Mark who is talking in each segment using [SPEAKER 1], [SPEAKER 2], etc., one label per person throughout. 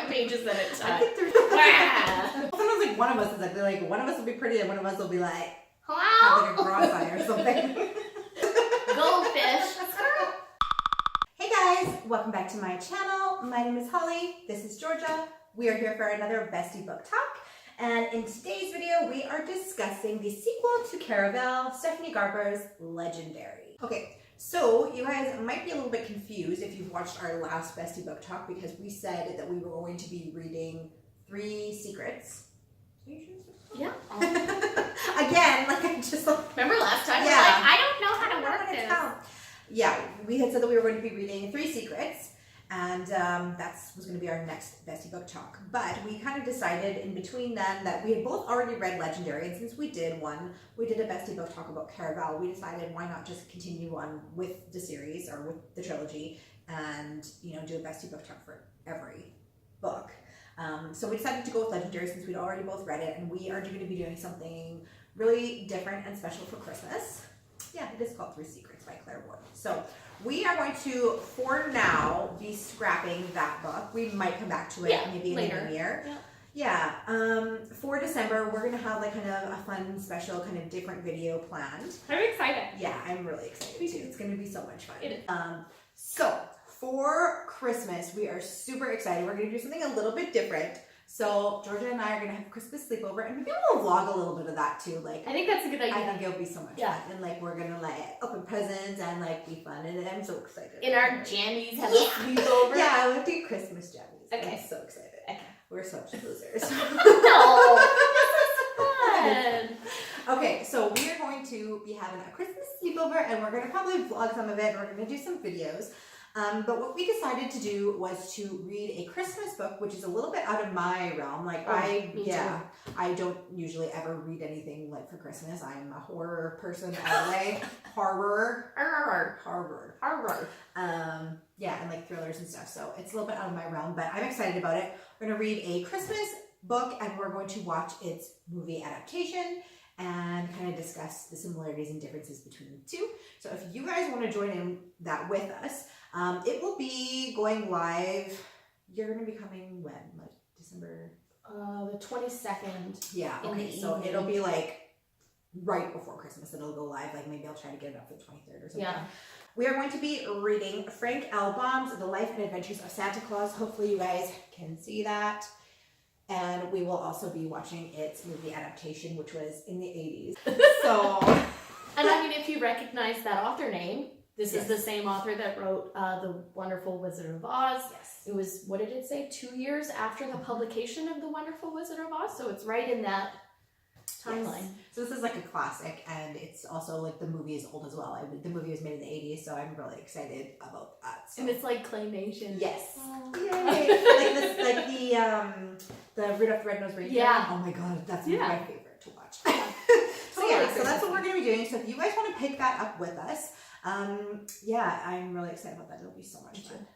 [SPEAKER 1] 5 pages at a time.
[SPEAKER 2] I think there's sometimes like one of us is like one of us will be pretty and one of us will be like
[SPEAKER 1] hello,
[SPEAKER 2] having a garage fire or something.
[SPEAKER 1] Goldfish.
[SPEAKER 2] Hey guys, welcome back to my channel. My name is Holly. This is Georgia. We are here for another Bestie book talk. And in today's video, we are discussing the sequel to Caraval, Stephanie Garber's Legendary. Okay, so you guys might be a little bit confused if you've watched our last Bestie book talk because we said that we were going to be reading 3 secrets.
[SPEAKER 1] Yeah.
[SPEAKER 2] Again, like I just
[SPEAKER 1] remember last time?
[SPEAKER 2] Yeah.
[SPEAKER 1] We're like, I don't know how to work this.
[SPEAKER 2] Yeah, we had said that we were going to be reading 3 secrets, and that was going to be our next Bestie book talk. But we kind of decided in between then that we had both already read Legendary, and since we did a Bestie book talk about Caraval, we decided why not just continue on with the series or with the trilogy, and do a Bestie book talk for every book. So we decided to go with Legendary since we'd already both read it, and we are going to be doing something really different and special for Christmas. Yeah, it is called 3 Secrets by Claire Ward. So we are going to, for now, be scrapping that book. We might come back to it maybe later in the new year. Yeah. For December, we're going to have like kind of a fun, special, kind of different video planned.
[SPEAKER 1] I'm excited.
[SPEAKER 2] Yeah, I'm really excited too. It's going to be so much fun.
[SPEAKER 1] It is.
[SPEAKER 2] So for Christmas, we are super excited. We're going to do something a little bit different. So Georgia and I are going to have a Christmas sleepover, and maybe we'll vlog a little bit of that too. Like,
[SPEAKER 1] I think that's a good idea.
[SPEAKER 2] I think it'll be so much fun, and like we're gonna like open presents and like be fun, and I'm so excited.
[SPEAKER 1] In our jammies, have a sleepover.
[SPEAKER 2] Yeah, we'll do Christmas jammies.
[SPEAKER 1] Okay.
[SPEAKER 2] I'm so excited.
[SPEAKER 1] Okay.
[SPEAKER 2] We're such losers.
[SPEAKER 1] No, this is fun.
[SPEAKER 2] Okay, so we are going to be having a Christmas sleepover, and we're gonna probably vlog some of it. And we're gonna do some videos. But what we decided to do was to read a Christmas book, which is a little bit out of my realm. Like I don't usually ever read anything like for Christmas. I'm a horror person all the way. Horror. Yeah, and like thrillers and stuff. So it's a little bit out of my realm, but I'm excited about it. We're gonna read a Christmas book, and we're going to watch its movie adaptation and kind of discuss the similarities and differences between the two. So if you guys want to join in that with us, it will be going live. You're going to be coming when? Like December?
[SPEAKER 1] The 22nd.
[SPEAKER 2] Yeah, okay. So it'll be like right before Christmas it'll go live. Like maybe I'll try to get it up for the 23rd or something. Yeah. We are going to be reading Frank L. Baum's The Life and Adventures of Santa Claus. Hopefully you guys can see that. And we will also be watching its movie adaptation, which was in the 80s. So,
[SPEAKER 1] and I mean, if you recognize that author name, this is the same author that wrote The Wonderful Wizard of Oz.
[SPEAKER 2] Yes.
[SPEAKER 1] It was, what did it say, 2 years after the publication of The Wonderful Wizard of Oz? So it's right in that timeline.
[SPEAKER 2] Yes. So this is like a classic, and it's also like the movie is old as well. The movie was made in the 80s, so I'm really excited about that. So.
[SPEAKER 1] And it's like claymation.
[SPEAKER 2] Yes.
[SPEAKER 1] Oh.
[SPEAKER 2] Yay! The Rudolph the Red-Nosed Reindeer.
[SPEAKER 1] Yeah.
[SPEAKER 2] Oh my god, that's my favorite to watch. So that's what we're going to be doing. So if you guys want to pick that up with us, I'm really excited about that. It'll be so much fun.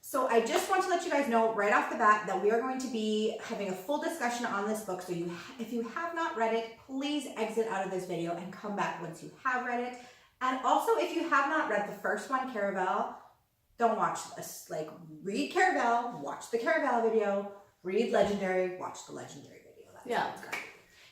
[SPEAKER 2] So I just want to let you guys know right off the bat that we are going to be having a full discussion on this book. So if you have not read it, please exit out of this video and come back once you have read it. And also, if you have not read the first one, Caraval, don't watch this. Like, read Caraval, watch the Caraval video, read Legendary, watch the Legendary video. That's great.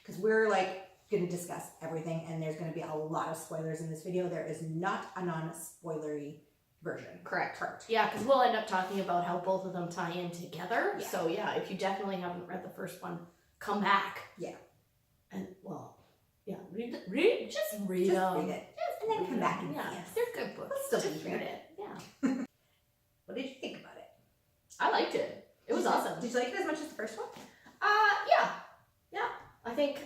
[SPEAKER 2] Because we're like going to discuss everything, and there's going to be a lot of spoilers in this video. There is not a non-spoilery version.
[SPEAKER 1] Correct. Yeah, because we'll end up talking about how both of them tie in together. Yeah. So yeah, if you definitely haven't read the first one, come back. Yeah. And read them.
[SPEAKER 2] Just read it. And then come back and see us.
[SPEAKER 1] They're good books.
[SPEAKER 2] Still
[SPEAKER 1] just read it. Yeah.
[SPEAKER 2] What did you think about it?
[SPEAKER 1] I liked it. It was awesome.
[SPEAKER 2] Did you like it as much as the first one?
[SPEAKER 1] Yeah. I think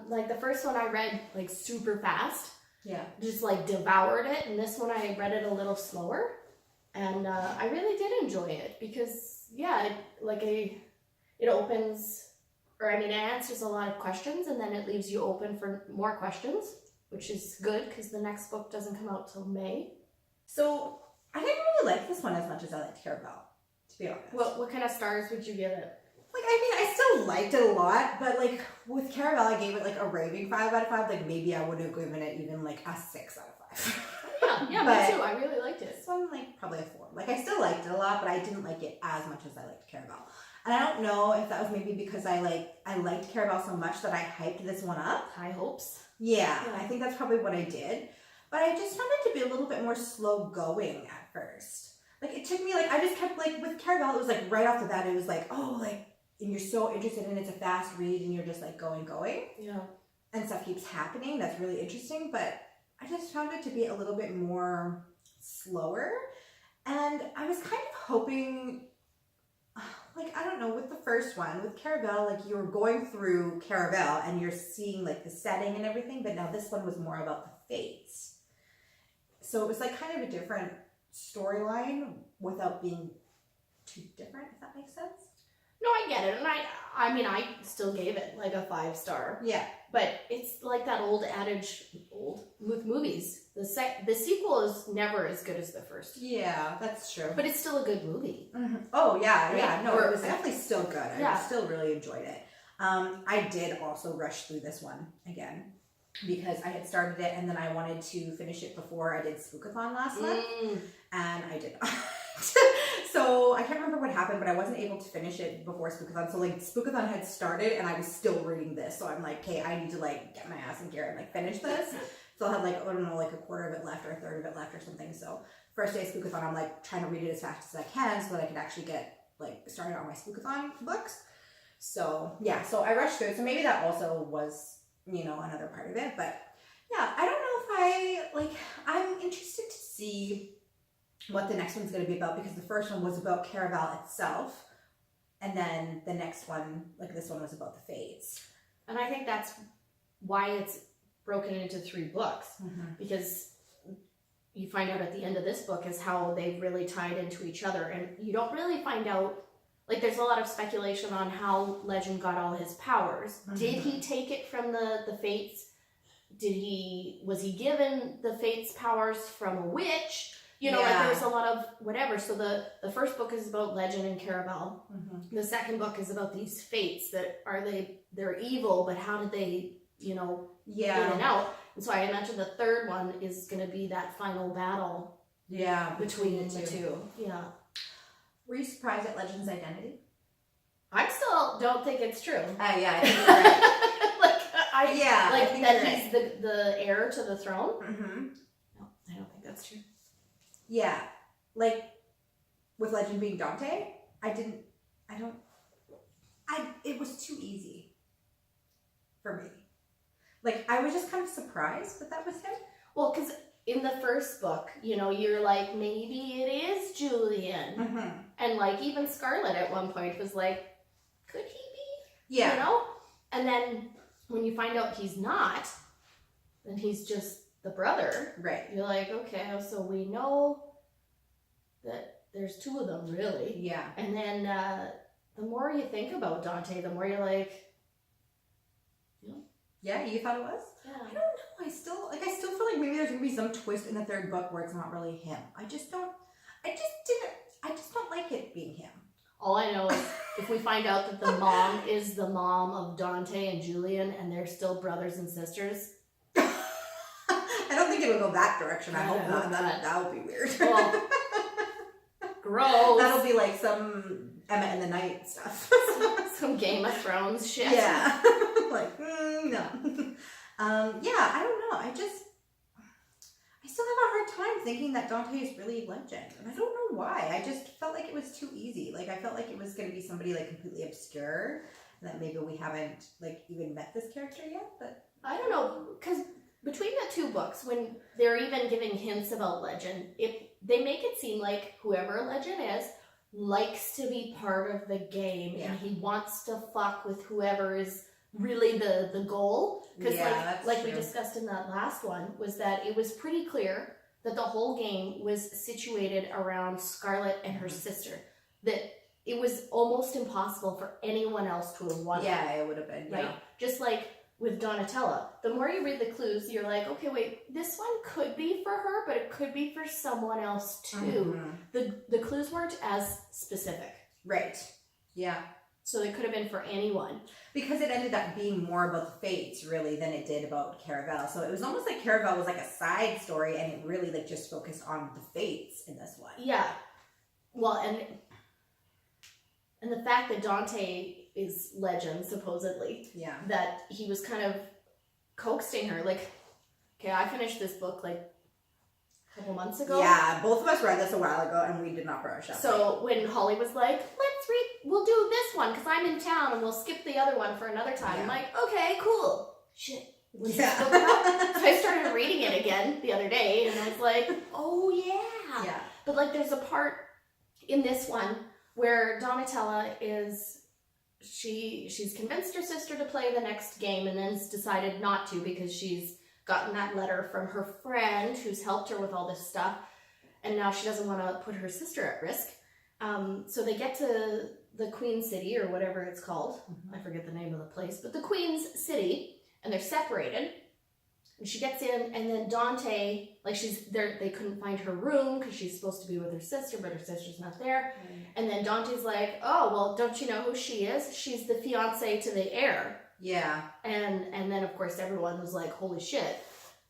[SPEAKER 1] like the first one I read like super fast. Yeah. Just like devoured it, and this one I read it a little slower, and I really did enjoy it because it opens, or I mean it answers a lot of questions, and then it leaves you open for more questions, which is good because the next book doesn't come out till May.
[SPEAKER 2] So I didn't really like this one as much as I liked Caraval, to be honest.
[SPEAKER 1] What kind of stars would you give it?
[SPEAKER 2] Like, I mean, I still liked it a lot, but like with Caraval, I gave it like a raving 5 out of 5. Like maybe I would have given it even like a 6 out of 5.
[SPEAKER 1] Yeah, Yeah, me too. I really liked it.
[SPEAKER 2] This one, like, probably a 4. Like, I still liked it a lot, but I didn't like it as much as I liked Caraval. And I don't know if that was maybe because I liked Caraval so much that I hyped this one up.
[SPEAKER 1] High hopes.
[SPEAKER 2] Yeah, I think that's probably what I did. But I just found it to be a little bit more slow going at first. Like, it took me, like, I just kept, like, with Caraval, it was, like, right off the bat, it was, like, oh, like, and you're so interested and it's a fast read and you're just, like, going.
[SPEAKER 1] Yeah.
[SPEAKER 2] And stuff keeps happening. That's really interesting. But I just found it to be a little bit more slower. And I was kind of hoping, like, I don't know, with the first one, with Caraval, like, you were going through Caraval and you're seeing, like, the setting and everything. But now this one was more about the fates. So it was, like, kind of a different storyline without being too different, if that makes sense.
[SPEAKER 1] No, I get it. And I mean, I still gave it like a 5-star.
[SPEAKER 2] Yeah.
[SPEAKER 1] But it's like that old adage, with movies. The sequel is never as good as the first.
[SPEAKER 2] Yeah, that's true.
[SPEAKER 1] But it's still a good movie.
[SPEAKER 2] Mm-hmm. Oh, yeah,
[SPEAKER 1] right?
[SPEAKER 2] yeah. No, it was definitely still good.
[SPEAKER 1] Yeah.
[SPEAKER 2] I still really enjoyed it. I did also rush through this one again because I had started it and then I wanted to finish it before I did Spookathon last month. And I did not. So I can't remember what happened, but I wasn't able to finish it before Spookathon. So, like, Spookathon had started and I was still reading this. So I'm like, okay, I need to, like, get my ass in gear and, like, finish this. So I'll have, like, I don't know, like, a quarter of it left or a third of it left or something. So first day of Spookathon, I'm, like, trying to read it as fast as I can so that I could actually get, like, started on my Spookathon books. So, yeah, so I rushed through it. So maybe that also was, you know, another part of it. But, yeah, I don't know if I'm interested to see what the next one's going to be about because the first one was about Caraval itself. And then the next one, like this one, was about the fates.
[SPEAKER 1] And I think that's why it's broken into 3 books. Because you find out at the end of this book is how they've really tied into each other. And you don't really find out, like, there's a lot of speculation on how Legend got all his powers. Did he take it from the fates? Was he given the fates powers from a witch? You know, like, there's a lot of whatever. So the first book is about Legend and Caraval. The second book is about these fates that they're evil, but how did they, you know, in and out? And so I imagine the third one is going to be that final battle.
[SPEAKER 2] Yeah,
[SPEAKER 1] between the two. Yeah.
[SPEAKER 2] Were you surprised at Legend's identity?
[SPEAKER 1] I still don't think it's true.
[SPEAKER 2] Yeah, I think you're right.
[SPEAKER 1] I think that he's
[SPEAKER 2] right.
[SPEAKER 1] the heir to the throne. No, I don't think that's true.
[SPEAKER 2] Yeah, like with Legend being Dante, it was too easy for me. Like, I was just kind of surprised that was him. Well,
[SPEAKER 1] because in the first book, you know, you're like, maybe it is Julian. And, like, even Scarlet at one point was like, could he be?
[SPEAKER 2] Yeah.
[SPEAKER 1] You know? And then when you find out he's not, then he's just the brother.
[SPEAKER 2] Right.
[SPEAKER 1] You're like, okay, so we know that there's 2 of them, really.
[SPEAKER 2] Yeah.
[SPEAKER 1] And then the more you think about Dante, the more you're like, you know?
[SPEAKER 2] Yeah, you thought it was?
[SPEAKER 1] Yeah.
[SPEAKER 2] I don't know. I still feel like maybe there's gonna be some twist in the 3rd book where it's not really him. I just don't like it being him.
[SPEAKER 1] All I know is if we find out that the mom is the mom of Dante and Julian and they're still brothers and sisters.
[SPEAKER 2] I don't think it'll go that direction. I hope not. That would be weird.
[SPEAKER 1] Well, gross.
[SPEAKER 2] That'll be like some Emma and the Night stuff.
[SPEAKER 1] Some Game of Thrones shit.
[SPEAKER 2] Yeah. Like, no. Yeah, I don't know. I still have a hard time thinking that Dante is really Legend. And I don't know why. I just felt like it was too easy. Like, I felt like it was going to be somebody, like, completely obscure. And that maybe we haven't, like, even met this character yet. But
[SPEAKER 1] I don't know. Because between the 2 books, when they're even giving hints about Legend, they make it seem like whoever Legend is likes to be part of the game. And he wants to fuck with whoever is really the goal. Because like we discussed in that last one, was that it was pretty clear that the whole game was situated around Scarlet and her sister. That it was almost impossible for anyone else to have won.
[SPEAKER 2] Yeah, it would have been.
[SPEAKER 1] Right? Just like with Donatella. The more you read the clues, you're like, okay, wait, this one could be for her, but it could be for someone else too. The clues weren't as specific.
[SPEAKER 2] Right. Yeah.
[SPEAKER 1] So it could have been for anyone.
[SPEAKER 2] Because it ended up being more about the fates, really, than it did about Caraval. So it was almost like Caraval was like a side story, and it really like just focused on the fates in this one.
[SPEAKER 1] Yeah. Well, and the fact that Dante is legend, supposedly.
[SPEAKER 2] Yeah.
[SPEAKER 1] That he was kind of coaxing her. Like, okay, I finished this book like a couple months ago.
[SPEAKER 2] Yeah, both of us read this a while ago, and we did not brush up.
[SPEAKER 1] So when Holly was like, we'll do this one because I'm in town and we'll skip the other one for another time. Yeah. I'm like, okay, cool. Shit.
[SPEAKER 2] Yeah.
[SPEAKER 1] So I started reading it again the other day and I was like, oh yeah.
[SPEAKER 2] Yeah.
[SPEAKER 1] But like there's a part in this one where Donatella she's convinced her sister to play the next game and then decided not to because she's gotten that letter from her friend who's helped her with all this stuff. And now she doesn't want to put her sister at risk. So they get to the Queen City or whatever it's called. I forget the name of the place, but the Queen's City, and they're separated. And she gets in, and then Dante, like they couldn't find her room because she's supposed to be with her sister, but her sister's not there. And then Dante's like, oh, well, don't you know who she is? She's the fiance to the heir.
[SPEAKER 2] Yeah.
[SPEAKER 1] And then, of course, everyone was like, holy shit.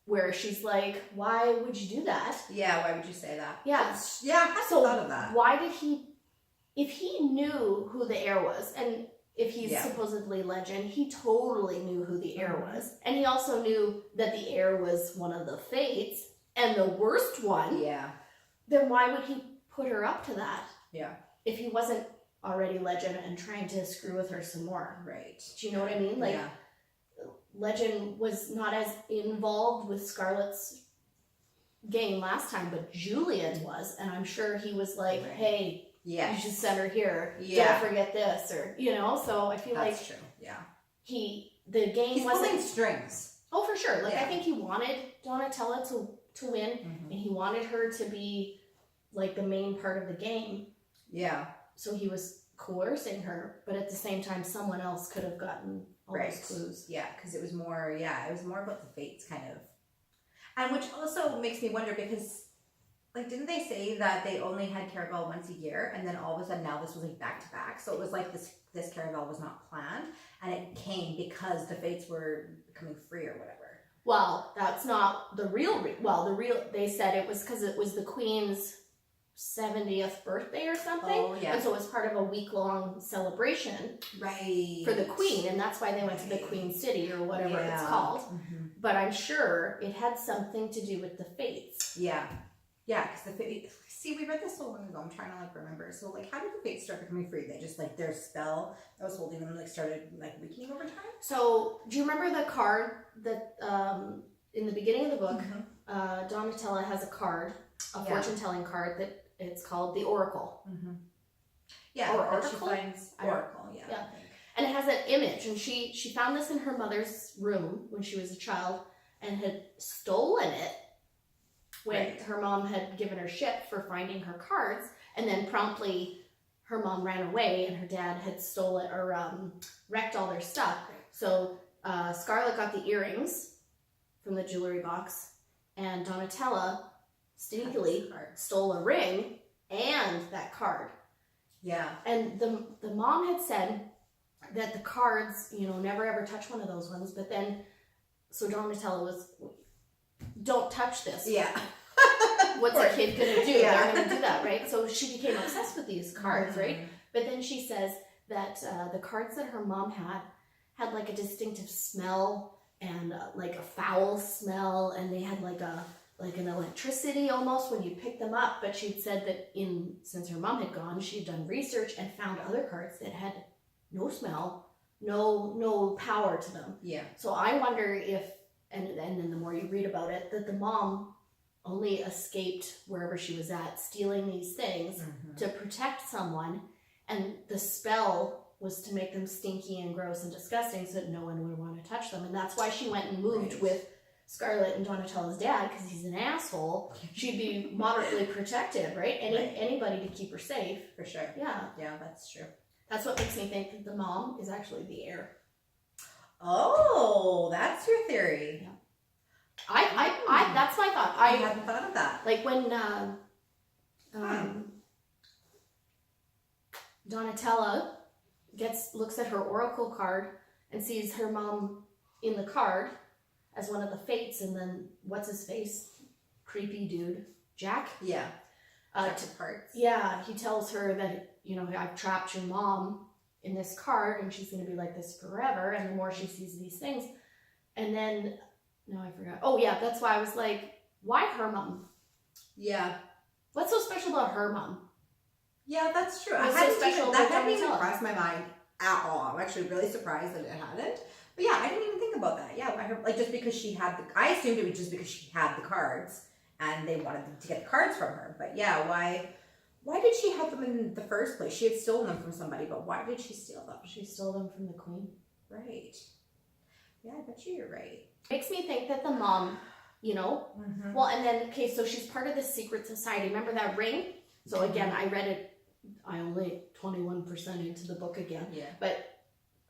[SPEAKER 1] Where she's like, why would you do that?
[SPEAKER 2] Yeah, why would you say that?
[SPEAKER 1] Yeah.
[SPEAKER 2] Yeah, I hadn't thought of that.
[SPEAKER 1] Why did if he knew who the heir was, and if he's supposedly legend, he totally knew who the heir was. And he also knew that the heir was one of the fates, and the worst one.
[SPEAKER 2] Yeah.
[SPEAKER 1] Then why would he put her up to that?
[SPEAKER 2] Yeah.
[SPEAKER 1] If he wasn't already legend and trying to screw with her some more.
[SPEAKER 2] Right.
[SPEAKER 1] Do you know what I mean? Like,
[SPEAKER 2] yeah.
[SPEAKER 1] Legend was not as involved with Scarlett's game last time, but Julian was, and I'm sure he was like, hey, you should send her here. Don't forget this, or, so I feel
[SPEAKER 2] that's true. Yeah.
[SPEAKER 1] He's
[SPEAKER 2] pulling strings.
[SPEAKER 1] Oh, for sure. Like, I think he wanted Donatella to win, and he wanted her to be, like, the main part of the game.
[SPEAKER 2] Yeah.
[SPEAKER 1] So he was coercing her, but at the same time, someone else could have gotten all those clues.
[SPEAKER 2] Yeah, because it was more about the fates, kind of. And which also makes me wonder, because, like, didn't they say that they only had Caraval once a year, and then all of a sudden now this was, like, back-to-back? So it was like this Caraval was not planned, and it came because the fates were becoming free or whatever.
[SPEAKER 1] Well, that's not the real... they said it was because it was the Queen's 70th birthday or something.
[SPEAKER 2] Oh, yeah.
[SPEAKER 1] And so it was part of a week-long celebration for the Queen, and that's why they went to the Queen City or whatever it's called. But I'm sure it had something to do with the fates.
[SPEAKER 2] Yeah. Yeah, because the fates... See, we read this so long ago. I'm trying to, like, remember. So, like, how did the fates start becoming free? They just, like, their spell that was holding them, like, started, like, weakening over time? So,
[SPEAKER 1] do you remember the card that, in the beginning of the book, Donatella has a card, a fortune-telling card that it's called the Oracle.
[SPEAKER 2] Yeah,
[SPEAKER 1] or Oracle?
[SPEAKER 2] She finds Oracle, yeah.
[SPEAKER 1] And it has an image, and she found this in her mother's room when she was a child and had stolen it when her mom had given her shit for finding her cards, and then promptly her mom ran away and her dad had stolen or wrecked all their stuff. So Scarlett got the earrings from the jewelry box, and Donatella sneakily stole a ring and that card.
[SPEAKER 2] Yeah.
[SPEAKER 1] And the mom had said that the cards, never ever touch one of those ones, but then, so Donatella was, don't touch this.
[SPEAKER 2] Yeah.
[SPEAKER 1] What's a kid gonna do? They're gonna do that, right? So she became obsessed with these cards, right? But then she says that the cards that her mom had like a distinctive smell and like a foul smell, and they had like an electricity almost when you pick them up. But she'd said that since her mom had gone, she'd done research and found other cards that had no smell, no power to them.
[SPEAKER 2] Yeah. So
[SPEAKER 1] I wonder if, and then the more you read about it, that the mom only escaped wherever she was at, stealing these things to protect someone, and the spell was to make them stinky and gross and disgusting so that no one would want to touch them. And that's why she went and moved with Scarlett and Donatella's dad, because he's an asshole. She'd be moderately protected, right? Anybody to keep her safe.
[SPEAKER 2] For sure.
[SPEAKER 1] Yeah.
[SPEAKER 2] Yeah, that's true.
[SPEAKER 1] That's what makes me think that the mom is actually the heir.
[SPEAKER 2] Oh, that's your theory.
[SPEAKER 1] Yeah. I that's my thought.
[SPEAKER 2] I hadn't thought of that.
[SPEAKER 1] Like when Donatella looks at her oracle card and sees her mom in the card as one of the fates, and then what's his face? Creepy dude, Jack.
[SPEAKER 2] Yeah. Parts.
[SPEAKER 1] Yeah, he tells her that, I've trapped your mom in this card and she's going to be like this forever. And the more she sees these things, and then, no, I forgot. Oh yeah, that's why I was like, why her mom?
[SPEAKER 2] Yeah.
[SPEAKER 1] What's so special about her mom?
[SPEAKER 2] Yeah, that's true.
[SPEAKER 1] That hadn't
[SPEAKER 2] even crossed my mind at all. I'm actually really surprised that it hadn't. But yeah, I didn't even think about that. Yeah, just because she had I assumed it was just because she had the cards and they wanted to get the cards from her. But yeah, why did she have them in the first place? She had stolen them from somebody, but why did she steal them?
[SPEAKER 1] She stole them from the queen.
[SPEAKER 2] Right. Yeah, I bet you're right.
[SPEAKER 1] Makes me think that the mom,
[SPEAKER 2] Mm-hmm.
[SPEAKER 1] well, and then, okay, so she's part of this secret society. Remember that ring? So again, I read it, I only 21% into the book again.
[SPEAKER 2] Yeah.
[SPEAKER 1] But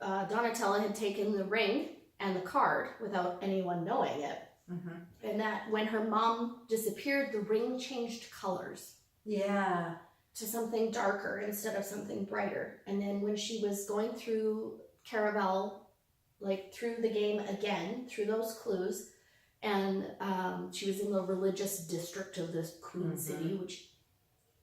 [SPEAKER 1] Donatella had taken the ring and the card without anyone knowing it.
[SPEAKER 2] Mm-hmm.
[SPEAKER 1] And that when her mom disappeared, the ring changed colors.
[SPEAKER 2] Yeah.
[SPEAKER 1] To something darker instead of something brighter. And then when she was going through Caraval, like through the game again, through those clues, and she was in the religious district of this queen city, which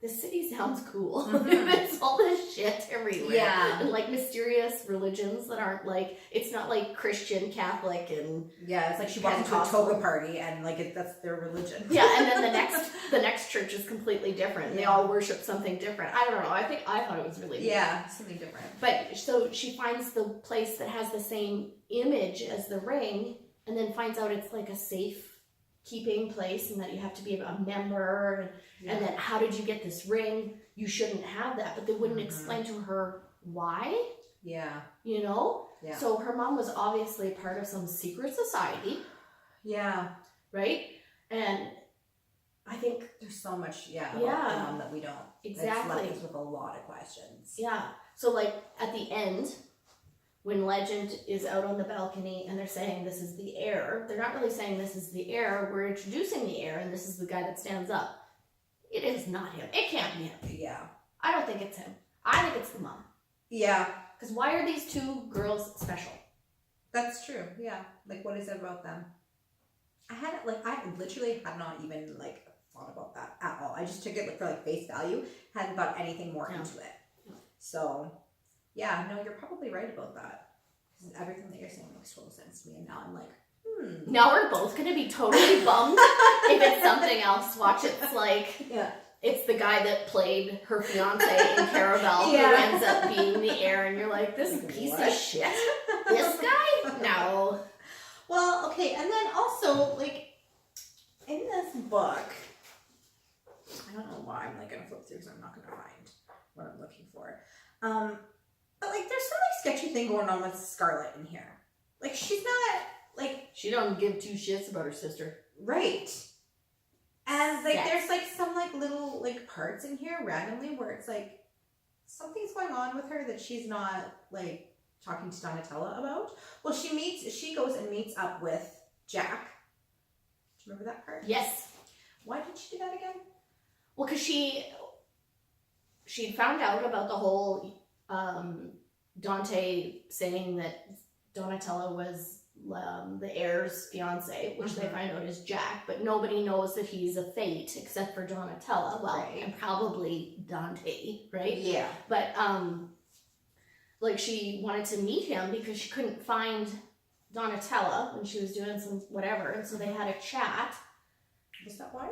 [SPEAKER 1] this city sounds cool. There's all this shit everywhere.
[SPEAKER 2] Yeah.
[SPEAKER 1] And like mysterious religions that aren't like, it's not like Christian, Catholic, and
[SPEAKER 2] yeah, it's like she walks into a toga party and like that's their religion.
[SPEAKER 1] Yeah, and then the next church is completely different. They all worship something different. I don't know. I thought it was really
[SPEAKER 2] something different.
[SPEAKER 1] But so she finds the place that has the same image as the ring, and then finds out it's like a safe keeping place, and that you have to be a member, and then how did you get this ring? You shouldn't have that, but they wouldn't explain to her why.
[SPEAKER 2] Yeah.
[SPEAKER 1] Yeah. So her mom was obviously part of some secret society.
[SPEAKER 2] Yeah.
[SPEAKER 1] Right? And I think
[SPEAKER 2] there's so much, about the mom that we don't.
[SPEAKER 1] Exactly.
[SPEAKER 2] It's left us with a lot of questions.
[SPEAKER 1] Yeah. So like at the end, when Legend is out on the balcony and they're saying this is the heir, they're not really saying this is the heir. We're introducing the heir, and this is the guy that stands up. It is not him. It can't be him.
[SPEAKER 2] Yeah.
[SPEAKER 1] I don't think it's him. I think it's the mom.
[SPEAKER 2] Yeah.
[SPEAKER 1] Because why are these two girls special?
[SPEAKER 2] That's true. Yeah. Like, what is it about them? I literally had not even thought about that at all. I just took it for face value. Hadn't thought anything more into it.
[SPEAKER 1] No.
[SPEAKER 2] So, yeah, no, you're probably right about that. Because everything that you're saying makes total sense to me, and now I'm like,
[SPEAKER 1] Now we're both going to be totally bummed if it's something else. Watch it's like, it's the guy that played her fiance in Caraval who ends up being the heir, and you're like, this piece of shit. This guy? No.
[SPEAKER 2] Well, okay, and then also, in this book, I don't know why I'm going to flip through because I'm not going to find what I'm looking for. But there's some sketchy thing going on with Scarlet in here. She's not she
[SPEAKER 1] don't give two shits about her sister.
[SPEAKER 2] Right. And there's some little parts in here randomly where it's something's going on with her that she's not talking to Donatella about. Well, she goes and meets up with Jack. Do you remember that part?
[SPEAKER 1] Yes.
[SPEAKER 2] Why did she do that again?
[SPEAKER 1] Well, because she found out about the whole Dante saying that Donatella was the heir's fiance, which they find out is Jack, but nobody knows that he's a fate except for Donatella. Well, and probably Dante, right?
[SPEAKER 2] Yeah.
[SPEAKER 1] But she wanted to meet him because she couldn't find Donatella when she was doing some whatever, and so they had a chat.
[SPEAKER 2] Was that why?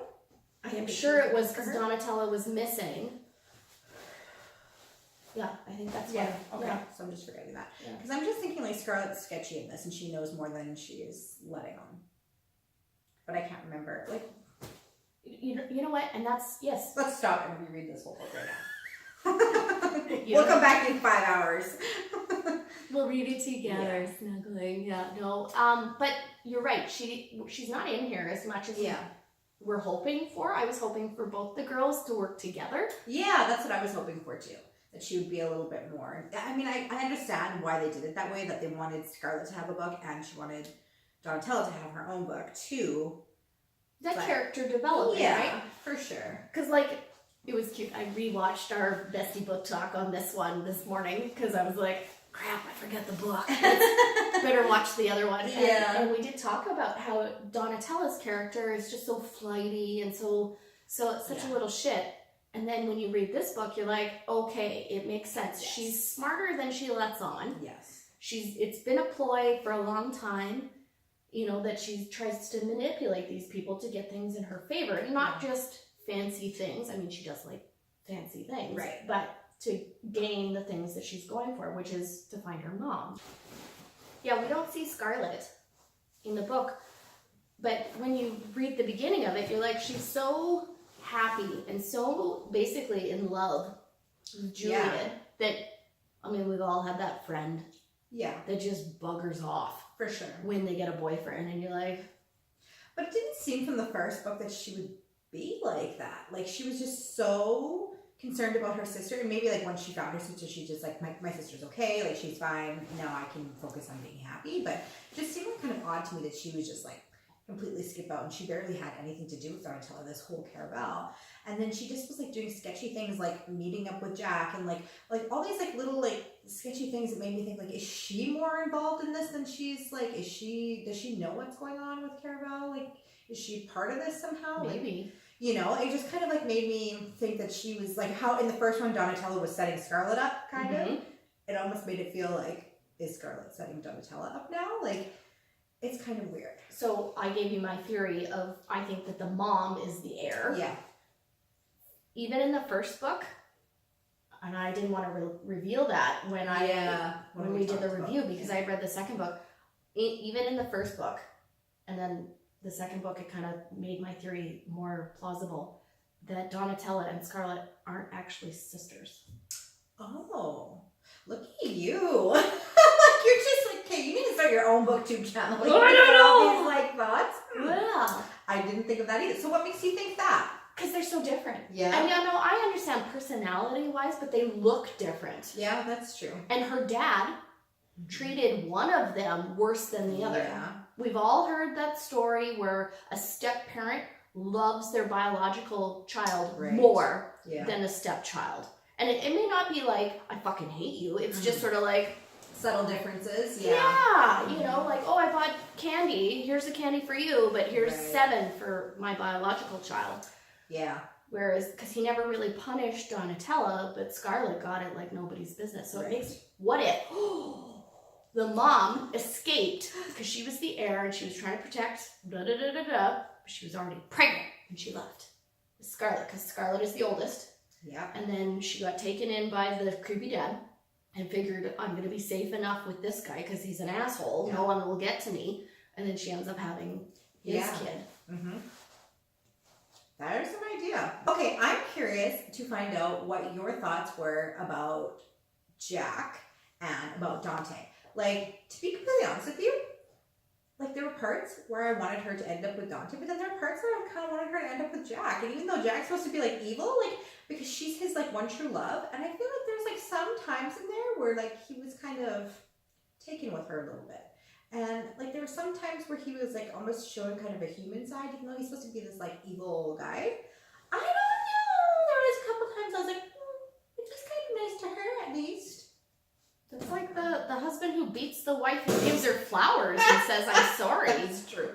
[SPEAKER 1] I am sure it was because Donatella was missing. Yeah, I think that's why.
[SPEAKER 2] Okay.
[SPEAKER 1] Yeah.
[SPEAKER 2] So I'm just forgetting that. Because I'm just thinking Scarlett's sketchy in this and she knows more than she is letting on. But I can't remember.
[SPEAKER 1] You know what? And that's, yes.
[SPEAKER 2] Let's stop and reread this whole book right now. We'll come back in 5 hours.
[SPEAKER 1] We'll read it together, snuggling. Yeah, no. But you're right. She's not in here as much as we're hoping for. I was hoping for both the girls to work together.
[SPEAKER 2] Yeah, that's what I was hoping for too. That she would be a little bit more. I mean, I understand why they did it that way, that they wanted Scarlett to have a book and she wanted Donatella to have her own book too.
[SPEAKER 1] That character development, right?
[SPEAKER 2] For sure.
[SPEAKER 1] Because It was cute. I rewatched our Bestie book talk on this one this morning because I was like, crap, I forget the book. Better watch the other one. And we did talk about how Donatella's character is just so flighty and such a little shit. And then when you read this book, you're like, okay, it makes sense. Yes. She's smarter than she lets on.
[SPEAKER 2] Yes.
[SPEAKER 1] It's been a ploy for a long time, you know, that she tries to manipulate these people to get things in her favor. And not just fancy things. I mean, she does like fancy things.
[SPEAKER 2] Right.
[SPEAKER 1] But to gain the things that she's going for, which is to find her mom. Yeah, we don't see Scarlet in the book. But when you read the beginning of it, you're like, she's so happy and so basically in love with Juliet that, I mean, we've all had that friend that just buggers off
[SPEAKER 2] for sure
[SPEAKER 1] when they get a boyfriend, and you're like,
[SPEAKER 2] but it didn't seem from the first book that she would be like that. Like, she was just so concerned about her sister, and maybe like once she found her sister, she just like, my sister's okay, like she's fine, now I can focus on being happy. But it just seemed kind of odd to me that she was just like completely skip out, and she barely had anything to do with Donatella this whole Caraval. And then she just was like doing sketchy things, like meeting up with Jack, and like all these like little like sketchy things that made me think, like, is she more involved in this than she's like, does she know what's going on with Caraval? Like, is she part of this somehow?
[SPEAKER 1] Maybe.
[SPEAKER 2] Like, you know, it just kind of like made me think that she was like, how in the first one Donatella was setting Scarlet up, kind of. It almost made it feel like, is Scarlet setting Donatella up now? Like, it's kind of weird.
[SPEAKER 1] So I gave you my theory of, I think that the mom is the heir.
[SPEAKER 2] Yeah.
[SPEAKER 1] Even in the first book, and I didn't want to reveal that when we did the review, because I had read the second book. Even in the first book, and then the second book, it kind of made my theory more plausible that Donatella and Scarlet aren't actually sisters.
[SPEAKER 2] Oh, look at you. Like, you're just like, okay, you need to start your own booktube channel. Like,
[SPEAKER 1] I don't know.
[SPEAKER 2] All these like thoughts.
[SPEAKER 1] Yeah.
[SPEAKER 2] I didn't think of that either. So what makes you think that?
[SPEAKER 1] Because they're so different.
[SPEAKER 2] Yeah.
[SPEAKER 1] I mean, I understand personality-wise, but they look different.
[SPEAKER 2] Yeah, that's true.
[SPEAKER 1] And her dad treated one of them worse than the other.
[SPEAKER 2] Yeah.
[SPEAKER 1] We've all heard that story where a step-parent loves their biological child more than a stepchild. And it may not be like, I fucking hate you. It's just sort of like...
[SPEAKER 2] subtle differences.
[SPEAKER 1] Yeah. You know, like, oh, I bought candy. Here's the candy for you, but here's 7 for my biological child.
[SPEAKER 2] Yeah.
[SPEAKER 1] Whereas, because he never really punished Donatella, but Scarlet got it like nobody's business. So it makes, what if the mom escaped because she was the heir and she was trying to protect but she was already pregnant and she left with Scarlet, because Scarlet is the oldest.
[SPEAKER 2] Yeah.
[SPEAKER 1] And then she got taken in by the creepy dad and figured, I'm going to be safe enough with this guy because he's an asshole. No one will get to me. And then she ends up having his kid.
[SPEAKER 2] Mm-hmm. There's an idea. Okay, I'm curious to find out what your thoughts were about Jack and about Dante. Like, to be completely honest with you, like, there were parts where I wanted her to end up with Dante, but then there are parts where I kind of wanted her to end up with Jack. And even though Jack's supposed to be, like, evil, like, because she's his, like, one true love, and I feel like there's, like, some times in there where, like, he was kind of taken with her a little bit. And, like, there were some times where he was, like, almost showing kind of a human side, even though he's supposed to be this, like, evil guy. I don't know. There was a couple times I was like, it was kind of nice to her, at least.
[SPEAKER 1] It's like the husband who beats the wife and gives her flowers and says, I'm sorry.
[SPEAKER 2] That's true.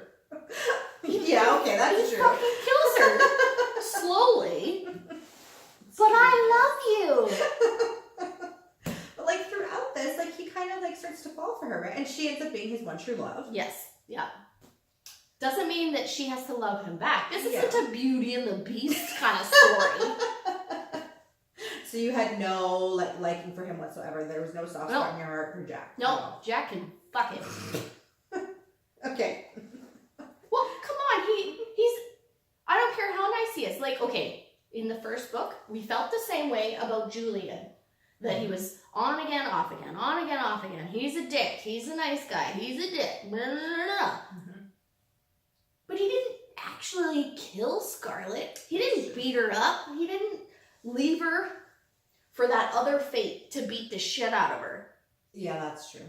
[SPEAKER 2] Yeah, okay, that's
[SPEAKER 1] he
[SPEAKER 2] true.
[SPEAKER 1] Fucking kills her slowly. But I love you.
[SPEAKER 2] But, like, throughout this, like, he kind of, like, starts to fall for her, right? And she ends up being his one true love.
[SPEAKER 1] Yes, yeah. Doesn't mean that she has to love him back. This isn't a Beauty and the Beast kind of story.
[SPEAKER 2] So you had no, like, liking for him whatsoever. There was no soft spot in your heart for Jack.
[SPEAKER 1] No, Jack can fuck it.
[SPEAKER 2] Okay.
[SPEAKER 1] Well, come on, he's, I don't care how nice he is. Like, okay, in the first book, we felt the same way about Julian. That he was on again, off again, on again, off again. He's a dick. He's a nice guy. He's a dick. Blah, blah, blah. But he didn't actually kill Scarlet. He didn't beat her up. He didn't leave her for that other fate to beat the shit out of her.
[SPEAKER 2] Yeah, that's true.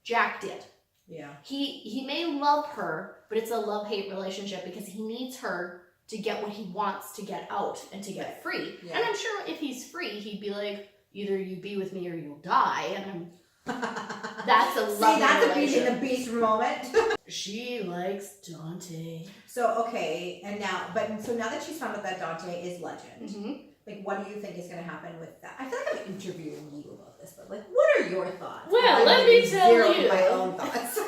[SPEAKER 1] Jack did.
[SPEAKER 2] Yeah.
[SPEAKER 1] He may love her, but it's a love-hate relationship because he needs her to get what he wants to get out and to get free.
[SPEAKER 2] Yeah.
[SPEAKER 1] And I'm sure if he's free, he'd be like, either you be with me or you'll die. And that's a lovely
[SPEAKER 2] that's a Beauty and the Beast moment.
[SPEAKER 1] She likes Dante.
[SPEAKER 2] So, okay, and now that she's found out that Dante is legend, like, what do you think is going to happen with that? I feel like I'm interviewing you about this, but, like, what are your thoughts?
[SPEAKER 1] Well, let me tell you.
[SPEAKER 2] My own thoughts.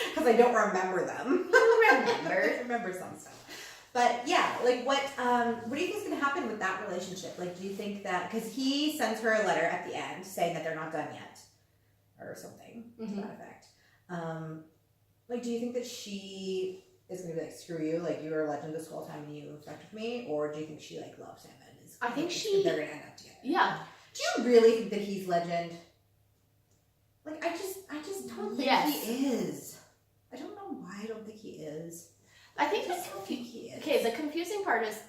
[SPEAKER 2] Because I don't remember them. I remember some stuff. But, yeah, like, what do you think is going to happen with that relationship? Like, do you think that, because he sends her a letter at the end saying that they're not done yet, or something to that effect. Like, do you think that she is going to be like, screw you, like, you were a legend this whole time and you affected me? Or do you think she, like, loves him and is,
[SPEAKER 1] I think
[SPEAKER 2] they're going to end up together?
[SPEAKER 1] Yeah.
[SPEAKER 2] Do you really think that he's legend? Like, I just don't think he is. I don't know why I don't think he is.
[SPEAKER 1] I think the confusing part is,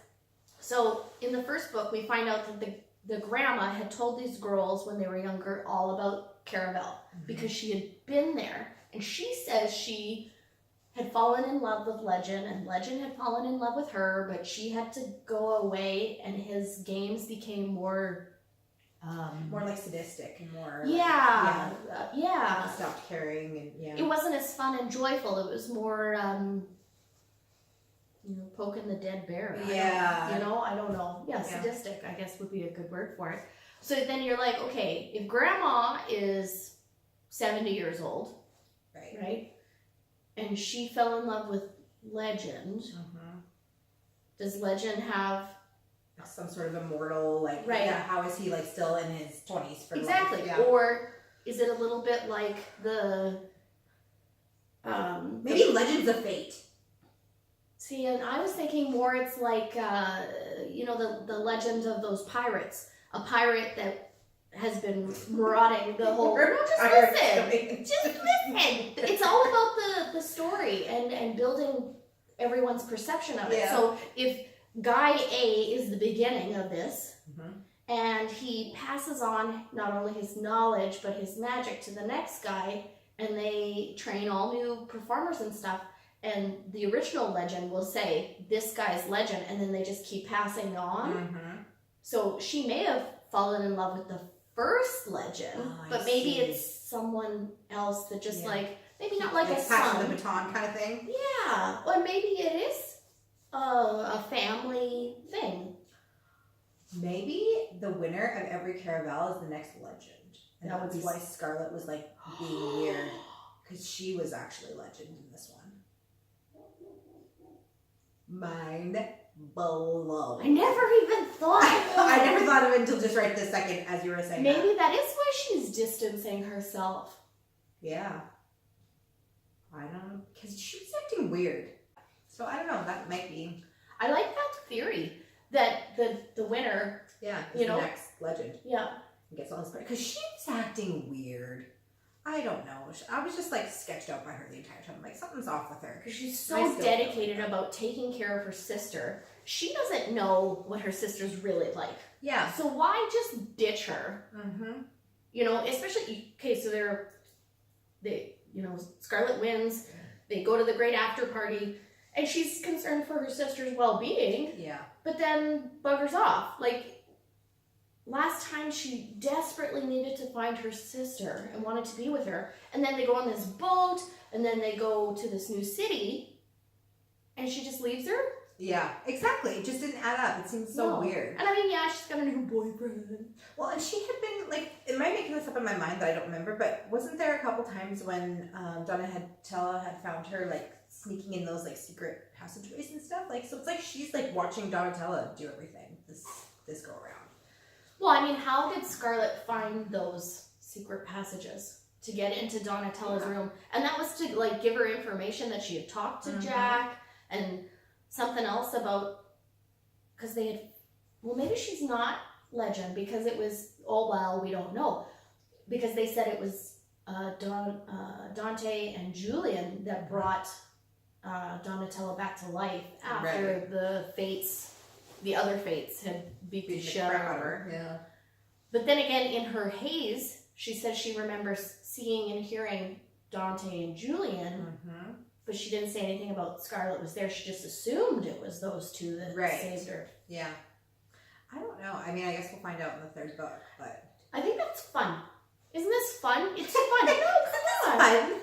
[SPEAKER 1] so in the first book, we find out that the grandma had told these girls when they were younger all about Caraval because she had been there. And she says she had fallen in love with Legend, and Legend had fallen in love with her, but she had to go away, and his games became more
[SPEAKER 2] like sadistic and more stopped caring, and
[SPEAKER 1] it wasn't as fun and joyful. It was more poking the dead bear. I don't know. Sadistic, I guess, would be a good word for it. So then you're like, okay, if grandma is 70 years old, right, and she fell in love with Legend, does Legend have
[SPEAKER 2] some sort of immortal, like, how is he, like, still in his 20s for
[SPEAKER 1] exactly
[SPEAKER 2] life?
[SPEAKER 1] Or is it a little bit like the
[SPEAKER 2] maybe Legends of Fate?
[SPEAKER 1] See, and I was thinking more it's like the legend of those pirates, a pirate that has been marauding the whole Just listen. It's all about the story and building everyone's perception of it. So if Guy A is the beginning of this, and he passes on not only his knowledge but his magic to the next guy, and they train all new performers and stuff, and the original Legend will say, this guy's Legend, and then they just keep passing on. So she may have fallen in love with the first Legend, but maybe it's someone else that just maybe not like a
[SPEAKER 2] passing
[SPEAKER 1] son.
[SPEAKER 2] The baton kind of thing.
[SPEAKER 1] Yeah, or maybe it is a family thing.
[SPEAKER 2] Maybe the winner of every Caraval is the next Legend, and that's why Scarlet was like being weird, because she was actually Legend in this one. Mind blown.
[SPEAKER 1] I never even thought of
[SPEAKER 2] I never thought of it until just right this second as you were saying
[SPEAKER 1] maybe that is why she's distancing herself.
[SPEAKER 2] Yeah. I don't know. Because she was acting weird. So I don't know. That might be.
[SPEAKER 1] I like that theory that the winner.
[SPEAKER 2] Yeah. Is the next Legend.
[SPEAKER 1] Yeah.
[SPEAKER 2] Gets all this credit. Because she was acting weird. I don't know. I was just like sketched out by her the entire time. Like, something's off with her.
[SPEAKER 1] Because she's so dedicated about taking care of her sister. She doesn't know what her sister's really like.
[SPEAKER 2] Yeah.
[SPEAKER 1] So why just ditch her? Especially, okay, so Scarlet wins. They go to the great after party. And she's concerned for her sister's well-being.
[SPEAKER 2] Yeah.
[SPEAKER 1] But then buggers off. Like, last time she desperately needed to find her sister and wanted to be with her. And then they go on this boat, and then they go to this new city, and she just leaves her?
[SPEAKER 2] Yeah, exactly. It just didn't add up. It seems so weird.
[SPEAKER 1] And I mean, she's got a new boyfriend.
[SPEAKER 2] Well, and she had been, like, am I making this up in my mind that I don't remember, but wasn't there a couple times when Donatella had found her, like, sneaking in those, like, secret passageways and stuff? Like, so it's like she's, like, watching Donatella do everything this go around.
[SPEAKER 1] Well, I mean, how did Scarlet find those secret passages to get into Donatella's room? And that was to, like, give her information that she had talked to Jack, and something else about, because they had, well, maybe she's not Legend, because it was, we don't know. Because they said it was Dante and Julian that brought Donatella back to life after the other fates had beat the shit out of her.
[SPEAKER 2] Yeah.
[SPEAKER 1] But then again, in her haze, she says she remembers seeing and hearing Dante and Julian but she didn't say anything about Scarlet was there. She just assumed it was those two that saved her.
[SPEAKER 2] Yeah. I don't know. I mean, I guess we'll find out in the third book, but
[SPEAKER 1] I think that's fun. Isn't this fun? It's fun. No, come on.
[SPEAKER 2] fun.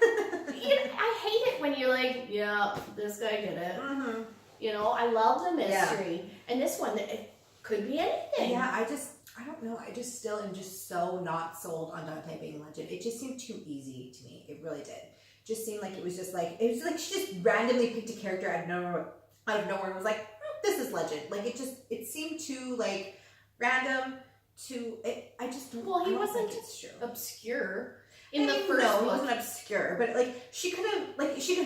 [SPEAKER 1] I hate it when you're like, yeah, this guy did it.
[SPEAKER 2] Mm-hmm.
[SPEAKER 1] You know, I love the mystery. Yeah. And this one, it could be anything.
[SPEAKER 2] Yeah, I don't know. I just still am just so not sold on Dante being legend. It just seemed too easy to me. It really did. Just seemed like it was like she just randomly picked a character out of nowhere and was like, this is legend. Like it seemed too like random. Well,
[SPEAKER 1] he wasn't obscure in the first
[SPEAKER 2] No,
[SPEAKER 1] book.
[SPEAKER 2] he wasn't obscure, but like she could have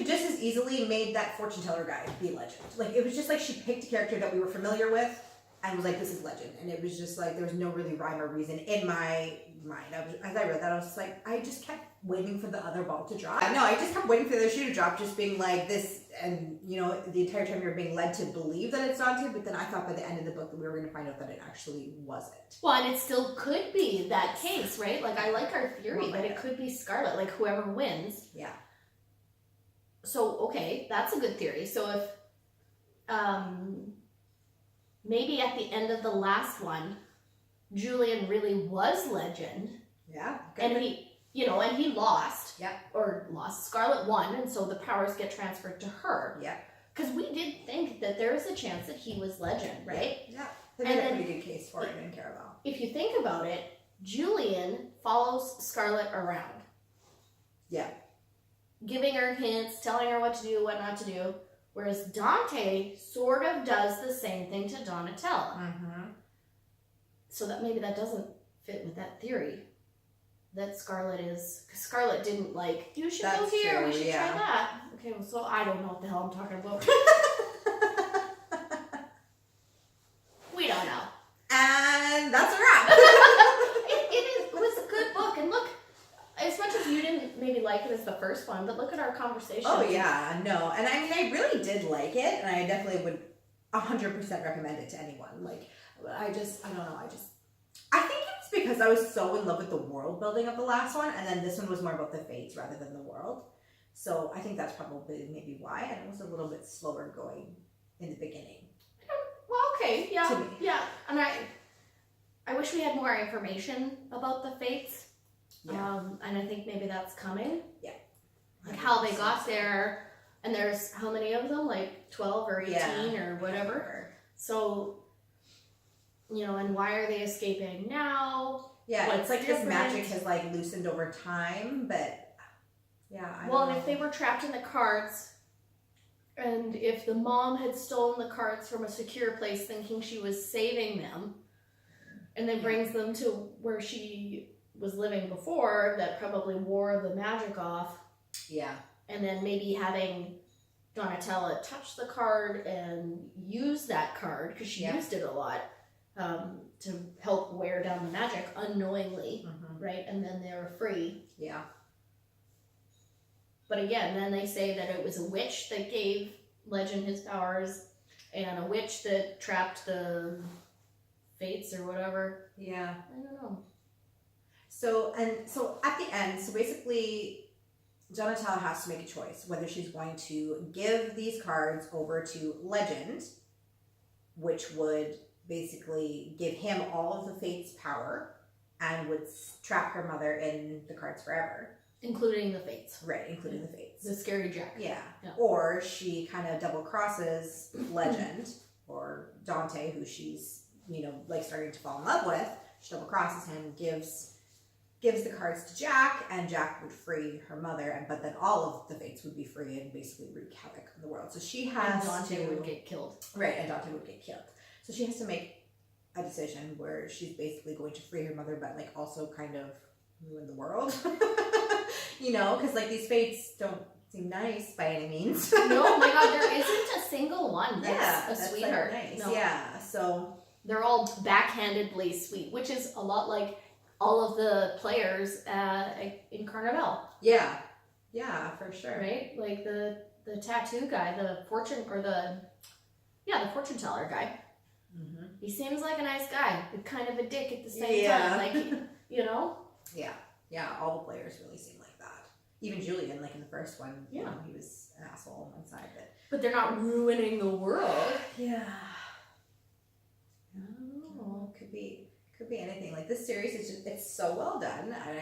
[SPEAKER 2] just as easily made that fortune teller guy be legend. Like it was just like she picked a character that we were familiar with and was like, this is legend. And it was just like there was no really rhyme or reason in my mind. As I read that, I was just like, I just kept waiting for the other ball to drop. No, I just kept waiting for the other shoe to drop, just being like this, and you know, the entire time you're being led to believe that it's Dante, but then I thought by the end of the book that we were going to find out that it actually wasn't.
[SPEAKER 1] Well, and it still could be that case, right? Like I like our theory that it could be Scarlet, like whoever wins.
[SPEAKER 2] Yeah.
[SPEAKER 1] So okay, that's a good theory. So if maybe at the end of the last one, Julian really was legend.
[SPEAKER 2] Yeah.
[SPEAKER 1] And he lost.
[SPEAKER 2] Yeah.
[SPEAKER 1] Or lost. Scarlet won, and so the powers get transferred to her.
[SPEAKER 2] Yeah.
[SPEAKER 1] Because we did think that there was a chance that he was legend, right?
[SPEAKER 2] Yeah. They made a pretty good case for it in Caraval.
[SPEAKER 1] If you think about it, Julian follows Scarlet around.
[SPEAKER 2] Yeah.
[SPEAKER 1] Giving her hints, telling her what to do, what not to do. Whereas Dante sort of does the same thing to Donatella.
[SPEAKER 2] Mm-hmm.
[SPEAKER 1] So that maybe that doesn't fit with that theory. That Scarlet is... Because Scarlet didn't like, you should go here, we should try that. Okay, well, so I don't know what the hell I'm talking about. We don't know.
[SPEAKER 2] And that's a wrap.
[SPEAKER 1] It was a good book. And look, as much as you didn't maybe like it as the first one, but look at our conversation.
[SPEAKER 2] Oh, yeah, no. And I mean, I really did like it, and I definitely would 100% recommend it to anyone. Like, I don't know, I think it was because I was so in love with the world building of the last one, and then this one was more about the fates rather than the world. So I think that's probably maybe why, and it was a little bit slower going in the beginning.
[SPEAKER 1] Well, okay, yeah, yeah. And I wish we had more information about the fates. Yeah. And I think maybe that's coming. Yeah. Like how they got there, and there's how many of them? Like 12 or 18 or whatever. So, you know, and why are they escaping now?
[SPEAKER 2] Yeah, what's it's like different? This magic has like loosened over time, but yeah.
[SPEAKER 1] And if they were trapped in the carts, and if the mom had stolen the carts from a secure place thinking she was saving them, and then brings them to where she was living before, that probably wore the magic off. Yeah. And then maybe having Donatella touch the card and use that card, because she used it a lot, to help wear down the magic unknowingly, right? And then they were free. Yeah. But again, then they say that it was a witch that gave Legend his powers, and a witch that trapped the fates or whatever. Yeah. I don't know.
[SPEAKER 2] So at the end, so basically Donatella has to make a choice whether she's going to give these cards over to Legend, which would basically give him all of the fates power and would trap her mother in the cards forever.
[SPEAKER 1] Including the fates.
[SPEAKER 2] Right, including the fates.
[SPEAKER 1] The scary Jack.
[SPEAKER 2] Yeah. Or she kind of double crosses Legend or Dante, who she's, you know, like starting to fall in love with. She double crosses him, gives the cards to Jack, and Jack would free her mother, but then all of the fates would be free and basically wreak havoc in the world. So she has
[SPEAKER 1] Dante would get killed.
[SPEAKER 2] Right, and Dante would get killed. So she has to make a decision where she's basically going to free her mother, but like also kind of ruin the world. You know, because like these fates don't seem nice by any means.
[SPEAKER 1] No, my God, there isn't a single one that's a sweetheart.
[SPEAKER 2] Like nice. No. Yeah, so
[SPEAKER 1] they're all backhandedly sweet, which is a lot like all of the players in Caraval.
[SPEAKER 2] Yeah, yeah, for sure.
[SPEAKER 1] Right, like the tattoo guy, the fortune teller guy. Mm-hmm. He seems like a nice guy, but kind of a dick at the same time. Like, you know.
[SPEAKER 2] Yeah, yeah. All the players really seem like that. even Julian, like in the first one,
[SPEAKER 1] Yeah.
[SPEAKER 2] you know, he was an asshole on one side,
[SPEAKER 1] But they're not ruining the world.
[SPEAKER 2] yeah.
[SPEAKER 1] I don't know.
[SPEAKER 2] Could be anything. Like this series is just, it's so well done, and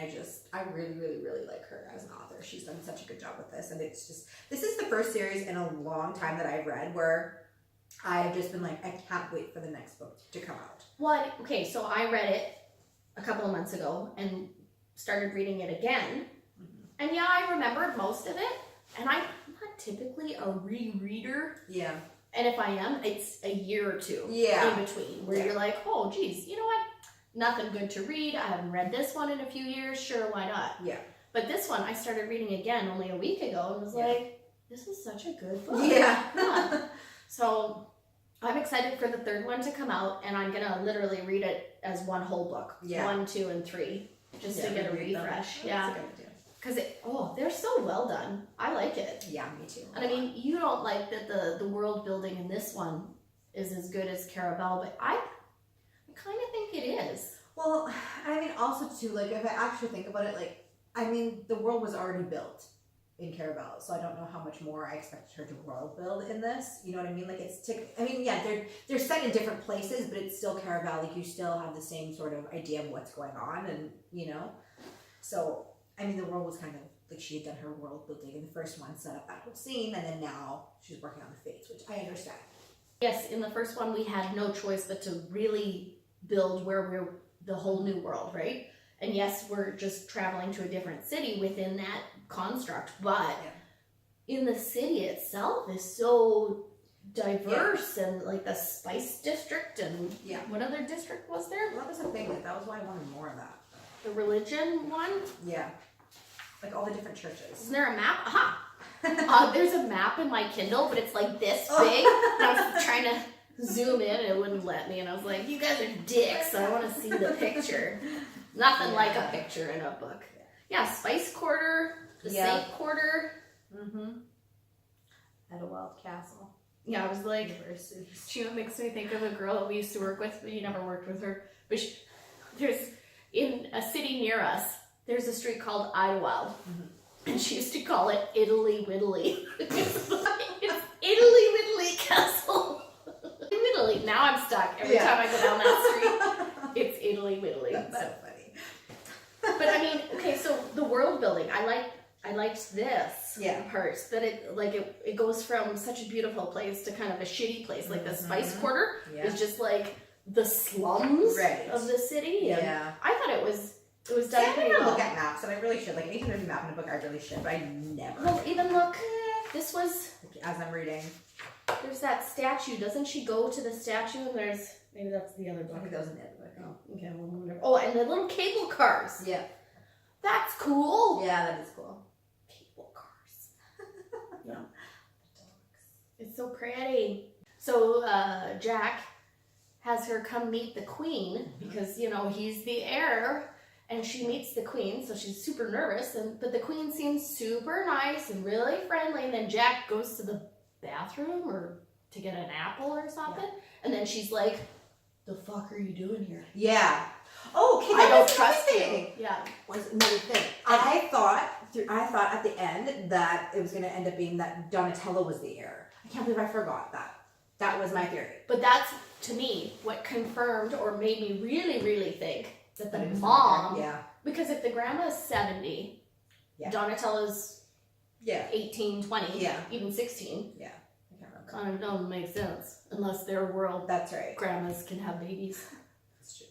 [SPEAKER 2] I really, really, really like her as an author. She's done such a good job with this, and it's just, this is the first series in a long time that I've read where I've just been like, I can't wait for the next book to come out.
[SPEAKER 1] Well, okay, so I read it a couple of months ago and started reading it again. And yeah, I remembered most of it, and I'm not typically a rereader.
[SPEAKER 2] Yeah.
[SPEAKER 1] And if I am, it's a year or two
[SPEAKER 2] Yeah.
[SPEAKER 1] in between where you're like, oh, geez, you know what? Nothing good to read. I haven't read this one in a few years. Sure, why not?
[SPEAKER 2] Yeah.
[SPEAKER 1] But this one I started reading again only a week ago and was like, this is such a good book.
[SPEAKER 2] Yeah.
[SPEAKER 1] So I'm excited for the third one to come out, and I'm going to literally read it as one whole book.
[SPEAKER 2] Yeah.
[SPEAKER 1] 1, 2, and 3, just to get a refresh. Yeah.
[SPEAKER 2] That's a good idea.
[SPEAKER 1] Because, they're so well done. I like it.
[SPEAKER 2] Yeah, me too.
[SPEAKER 1] And I mean, you don't like that the world building in this one is as good as Caraval, but I kind of think it is.
[SPEAKER 2] Well, I mean, also too, like, if I actually think about it, like, I mean, the world was already built in Caraval, so I don't know how much more I expected her to world build in this. You know what I mean? Like, they're set in different places, but it's still Caraval. Like, you still have the same sort of idea of what's going on, and, you know? So, I mean, the world was kind of, like, she had done her world building in the first one, set up that whole scene, and then now she's working on the fates, which I understand.
[SPEAKER 1] Yes, in the first one, we had no choice but to really build where we're the whole new world, right? And yes, we're just traveling to a different city within that construct, but in the city itself is so diverse, and like the Spice District, and what other district was there?
[SPEAKER 2] Well, that was a thing. Like, that was why I wanted more of that.
[SPEAKER 1] The religion one?
[SPEAKER 2] Yeah. Like all the different churches.
[SPEAKER 1] Isn't there a map? Aha! There's a map in my Kindle, but it's like this big. And I was trying to zoom in and it wouldn't let me. And I was like, you guys are dicks. I want to see the picture. Nothing like a picture in a book. Yeah, Spice Quarter, the Saint Quarter.
[SPEAKER 2] At a wild castle.
[SPEAKER 1] Yeah, I was like, she makes me think of a girl that we used to work with, but you never worked with her. But there's, in a city near us, there's a street called Idlewild. And she used to call it Italy Whittly. It's Italy Whittly Castle. Whittly. Now I'm stuck. Every time I go down that street, it's Italy Whittly.
[SPEAKER 2] That's so funny.
[SPEAKER 1] But I mean, okay, so the world building, I liked this part, that it goes from such a beautiful place to kind of a shitty place. Like the Spice Quarter is just like the slums of the city.
[SPEAKER 2] Yeah.
[SPEAKER 1] I thought it was done pretty well.
[SPEAKER 2] I look at maps, and I really should. Like, anytime there's a map in a book, I really should, but I never.
[SPEAKER 1] Well, even look, this was...
[SPEAKER 2] As I'm reading.
[SPEAKER 1] There's that statue. Doesn't she go to the statue, and there's... Maybe that's the other book.
[SPEAKER 2] I think that was in the other book.
[SPEAKER 1] Oh, okay, well, whatever. Oh, and the little cable cars.
[SPEAKER 2] Yeah.
[SPEAKER 1] That's cool.
[SPEAKER 2] Yeah, that is cool.
[SPEAKER 1] Cable cars. Yeah. It's so pretty. So, Jack has her come meet the queen, because, you know, he's the heir. And she meets the queen, so she's super nervous. But the queen seems super nice and really friendly. And then Jack goes to the bathroom or to get an apple or something. Yeah. And then she's like, "The fuck are you doing here?"
[SPEAKER 2] Yeah. Oh, okay.
[SPEAKER 1] I don't trust you. Yeah.
[SPEAKER 2] Was another thing. I thought at the end that it was going to end up being that Donatello was the heir. I can't believe I forgot that. That was my theory.
[SPEAKER 1] But that's, to me, what confirmed or made me really, really think that the mom, because if the grandma's 70, Donatello's 18, 20, even 16.
[SPEAKER 2] Yeah, I can't remember.
[SPEAKER 1] Kind of don't make sense unless their world.
[SPEAKER 2] That's right.
[SPEAKER 1] Grandmas can have babies.
[SPEAKER 2] That's true.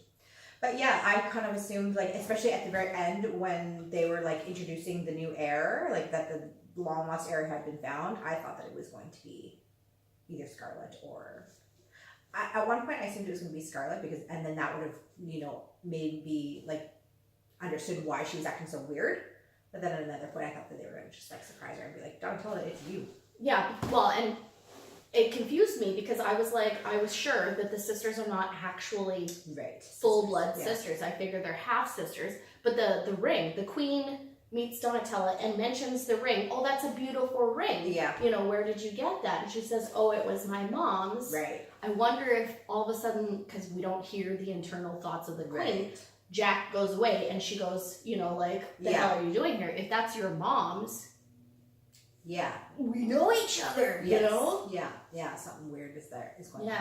[SPEAKER 2] But yeah, I kind of assumed, like, especially at the very end when they were like introducing the new heir, like that the long lost heir had been found. I thought that it was going to be either Scarlet or. At one point, I assumed it was going to be Scarlet and then that would have, you know, made me like understood why she was acting so weird. But then at another point, I thought that they were going to just like surprise her and be like, "Donatello, it's you."
[SPEAKER 1] Yeah, well, and it confused me because I was sure that the sisters are not actually full blood sisters. I figured they're half sisters. But the ring, the queen meets Donatella and mentions the ring. "Oh, that's a beautiful ring.
[SPEAKER 2] Yeah.
[SPEAKER 1] You know, where did you get that?" And she says, "Oh, it was my mom's."
[SPEAKER 2] Right.
[SPEAKER 1] I wonder if all of a sudden, because we don't hear the internal thoughts of the queen, Jack goes away and she goes, you know, like, the hell are you doing here? If that's your mom's,
[SPEAKER 2] yeah,
[SPEAKER 1] we know each other, you know?
[SPEAKER 2] Yeah, something weird is going on.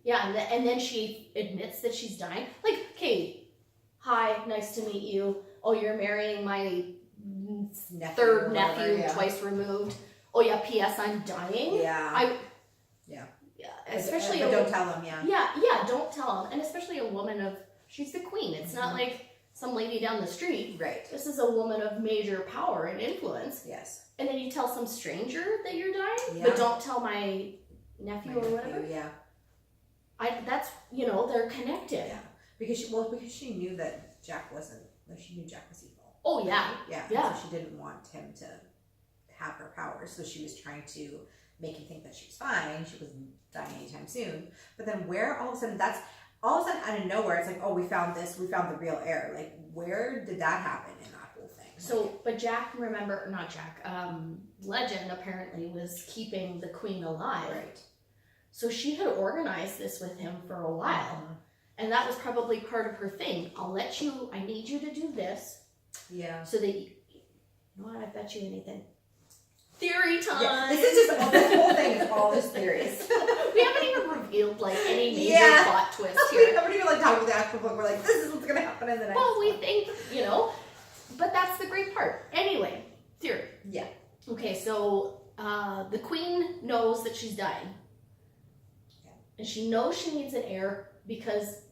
[SPEAKER 1] Yeah, and then she admits that she's dying. Like, okay, hi, nice to meet you. Oh, you're marrying my third nephew, twice removed. Oh yeah, P.S. I'm dying.
[SPEAKER 2] Yeah.
[SPEAKER 1] Especially
[SPEAKER 2] but don't tell them.
[SPEAKER 1] Yeah, don't tell them. And especially a woman of, she's the queen. It's not like some lady down the street.
[SPEAKER 2] Right.
[SPEAKER 1] This is a woman of major power and influence.
[SPEAKER 2] Yes.
[SPEAKER 1] And then you tell some stranger that you're dying, but don't tell my nephew or whatever.
[SPEAKER 2] Yeah.
[SPEAKER 1] That's, you know, they're connected.
[SPEAKER 2] Yeah. Because she knew that Jack wasn't. She knew Jack was evil.
[SPEAKER 1] Oh yeah.
[SPEAKER 2] Yeah. So she didn't want him to have her powers. So she was trying to make him think that she was fine. She wasn't dying anytime soon. But then where all of a sudden out of nowhere, it's like, oh, we found the real heir. Like, where did that happen in that whole thing?
[SPEAKER 1] So, but Jack, Legend apparently was keeping the queen alive.
[SPEAKER 2] Right. So
[SPEAKER 1] she had organized this with him for a while. And that was probably part of her thing. I need you to do this.
[SPEAKER 2] Yeah.
[SPEAKER 1] So that, you know what, I bet you anything. Theory time!
[SPEAKER 2] Yeah, this whole thing is all this theories.
[SPEAKER 1] We haven't even revealed like any major plot twist here.
[SPEAKER 2] We haven't even like talked about the actual book. We're like, this is what's gonna happen in the next
[SPEAKER 1] Well, we think, you know, but that's the great part. Anyway, theory.
[SPEAKER 2] Yeah.
[SPEAKER 1] Okay, so the queen knows that she's dying. Yeah. And she knows she needs an heir because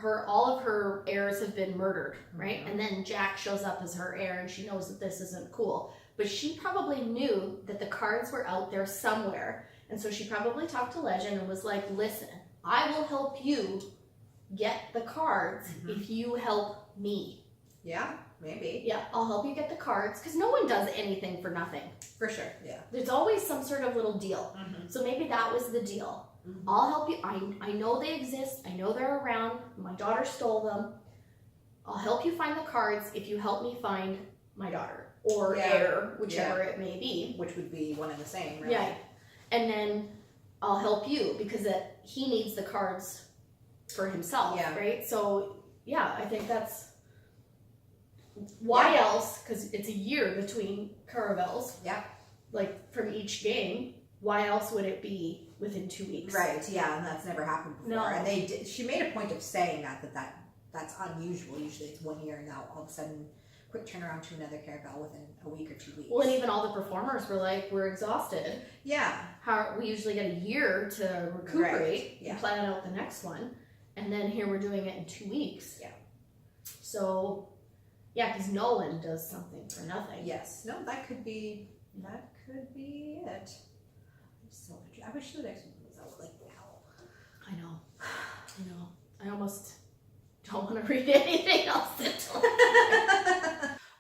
[SPEAKER 1] all of her heirs have been murdered, right? And then Jack shows up as her heir and she knows that this isn't cool. But she probably knew that the cards were out there somewhere. And so she probably talked to Legend and was like, listen, I will help you get the cards if you help me.
[SPEAKER 2] Yeah, maybe.
[SPEAKER 1] Yeah, I'll help you get the cards. Because no one does anything for nothing.
[SPEAKER 2] For sure, yeah.
[SPEAKER 1] There's always some sort of little deal. So maybe that was the deal. I'll help you. I know they exist. I know they're around. My daughter stole them. I'll help you find the cards if you help me find my daughter. Or heir, whichever it may be.
[SPEAKER 2] Which would be one and the same, right?
[SPEAKER 1] Yeah. And then I'll help you because he needs the cards for himself, right? So, yeah, I think that's... Why else? Because it's a year between Caravals.
[SPEAKER 2] Yeah.
[SPEAKER 1] Like, from each game. Why else would it be within 2 weeks?
[SPEAKER 2] Right, yeah, and that's never happened before.
[SPEAKER 1] No.
[SPEAKER 2] And she made a point of saying that's unusual. Usually it's 1 year, and now all of a sudden... quick turnaround to another Caraval within a week or 2 weeks.
[SPEAKER 1] Well, and even all the performers were like, we're exhausted.
[SPEAKER 2] Yeah.
[SPEAKER 1] We usually get a year to recuperate and plan out the next one. And then here we're doing it in 2 weeks. Yeah. So, yeah, because no one does something for nothing.
[SPEAKER 2] Yes. No, that could be it. I wish the next one was out like now.
[SPEAKER 1] I know. I almost don't want to read anything else until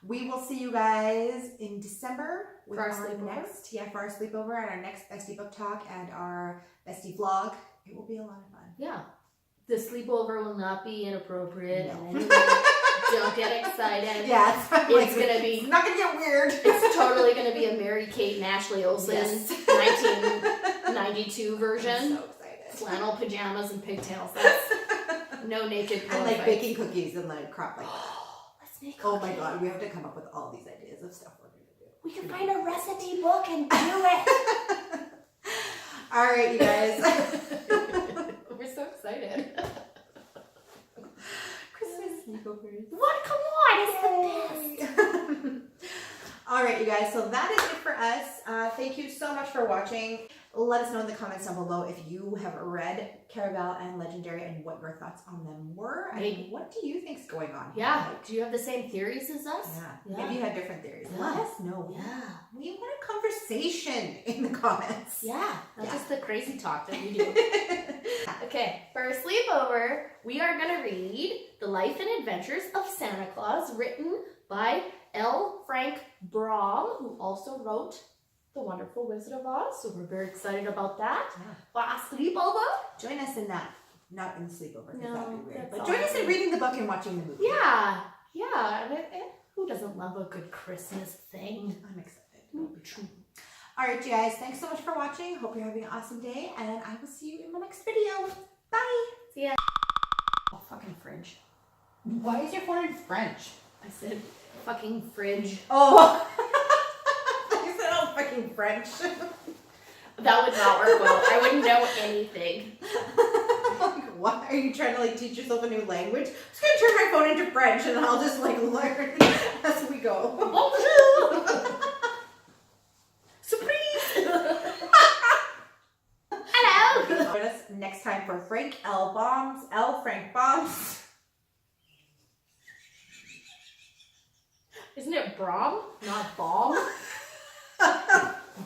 [SPEAKER 2] We will see you guys in December
[SPEAKER 1] for our sleepover.
[SPEAKER 2] For our sleepover and our next Bestie book talk and our Bestie vlog. It will be a lot of fun.
[SPEAKER 1] Yeah. The sleepover will not be inappropriate. No. Don't get excited.
[SPEAKER 2] Yeah,
[SPEAKER 1] it's gonna be.
[SPEAKER 2] It's not gonna get weird.
[SPEAKER 1] It's totally gonna be a Mary Kate and Ashley Olsen 1992 version.
[SPEAKER 2] I'm so excited.
[SPEAKER 1] Flannel pajamas and pigtails. That's no naked.
[SPEAKER 2] And like baking cookies and like crop like that.
[SPEAKER 1] Let's make.
[SPEAKER 2] Oh my god, we have to come up with all these ideas of stuff we're gonna do.
[SPEAKER 1] We can find a recipe book and do it.
[SPEAKER 2] All right, you guys.
[SPEAKER 1] We're so excited.
[SPEAKER 2] Christmas sleepovers.
[SPEAKER 1] What? Come on, it's the best.
[SPEAKER 2] All right, you guys. So that is it for us. Thank you so much for watching. Let us know in the comments down below if you have read Caraval and Legendary and what your thoughts on them were. And what do you think's going on here?
[SPEAKER 1] Yeah. Do you have the same theories as us?
[SPEAKER 2] Yeah. Maybe you had different theories.
[SPEAKER 1] Yeah.
[SPEAKER 2] Let us know.
[SPEAKER 1] Yeah.
[SPEAKER 2] We want a conversation in the comments.
[SPEAKER 1] Yeah. Not just the crazy talk that we do. Okay. For our sleepover, we are going to read The Life and Adventures of Santa Claus, written by L. Frank Baum, who also wrote The Wonderful Wizard of Oz. So we're very excited about that.
[SPEAKER 2] Yeah.
[SPEAKER 1] For our sleepover.
[SPEAKER 2] Join us in that. Not in the sleepover, because
[SPEAKER 1] No,
[SPEAKER 2] that would be weird.
[SPEAKER 1] that's
[SPEAKER 2] But join us in reading the book and watching the movie.
[SPEAKER 1] Yeah. Yeah. And who doesn't love a good Christmas thing?
[SPEAKER 2] I'm excited. All right, you guys. Thanks so much for watching. Hope you're having an awesome day. And I will see you in my next video. Bye.
[SPEAKER 1] See ya. Oh, fucking fringe.
[SPEAKER 3] Why is your phone in French?
[SPEAKER 1] I said fucking fridge.
[SPEAKER 2] Oh. You said all fucking French.
[SPEAKER 1] That would not work well. I wouldn't know anything.
[SPEAKER 2] Like, why are you trying to like teach yourself a new language? I'm just gonna turn my phone into French and I'll just like learn as we go.
[SPEAKER 1] Bonjour. Surprise. Hello.
[SPEAKER 2] Join us next time for Frank L. Bombs. L. Frank Bombs.
[SPEAKER 1] Isn't it Brom? Not bomb?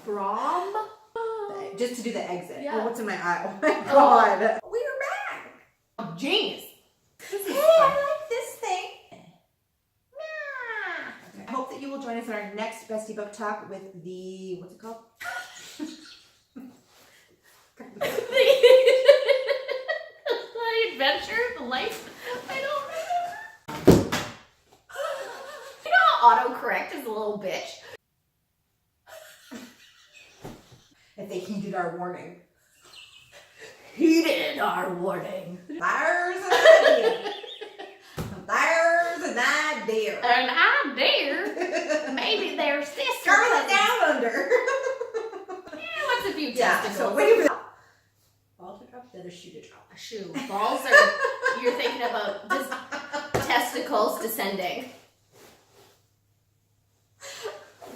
[SPEAKER 1] Brom?
[SPEAKER 2] Just to do the exit.
[SPEAKER 1] Yeah.
[SPEAKER 2] Oh, what's in my eye? Oh my god. We are back.
[SPEAKER 1] Oh, genius.
[SPEAKER 2] Hey, I like this thing. Okay. I hope that you will join us in our next Bestie Book Talk with the, what's it called?
[SPEAKER 1] The adventure, the life. I don't know. You know how autocorrect is a little bitch.
[SPEAKER 2] If they heeded our warning.
[SPEAKER 1] Heeded our warning.
[SPEAKER 2] There's an idea. There's an idea.
[SPEAKER 1] An idea. Maybe their sister.
[SPEAKER 2] Carl down under.
[SPEAKER 1] What's a few
[SPEAKER 2] Yeah,
[SPEAKER 1] testicles?
[SPEAKER 2] so wait a minute. Ball to drop, then a shoe to drop.
[SPEAKER 1] A shoe. Balls are. You're thinking about just testicles descending.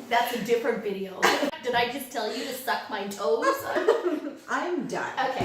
[SPEAKER 1] That's a different video. Did I just tell you to suck my toes?
[SPEAKER 2] I'm done.
[SPEAKER 1] Okay.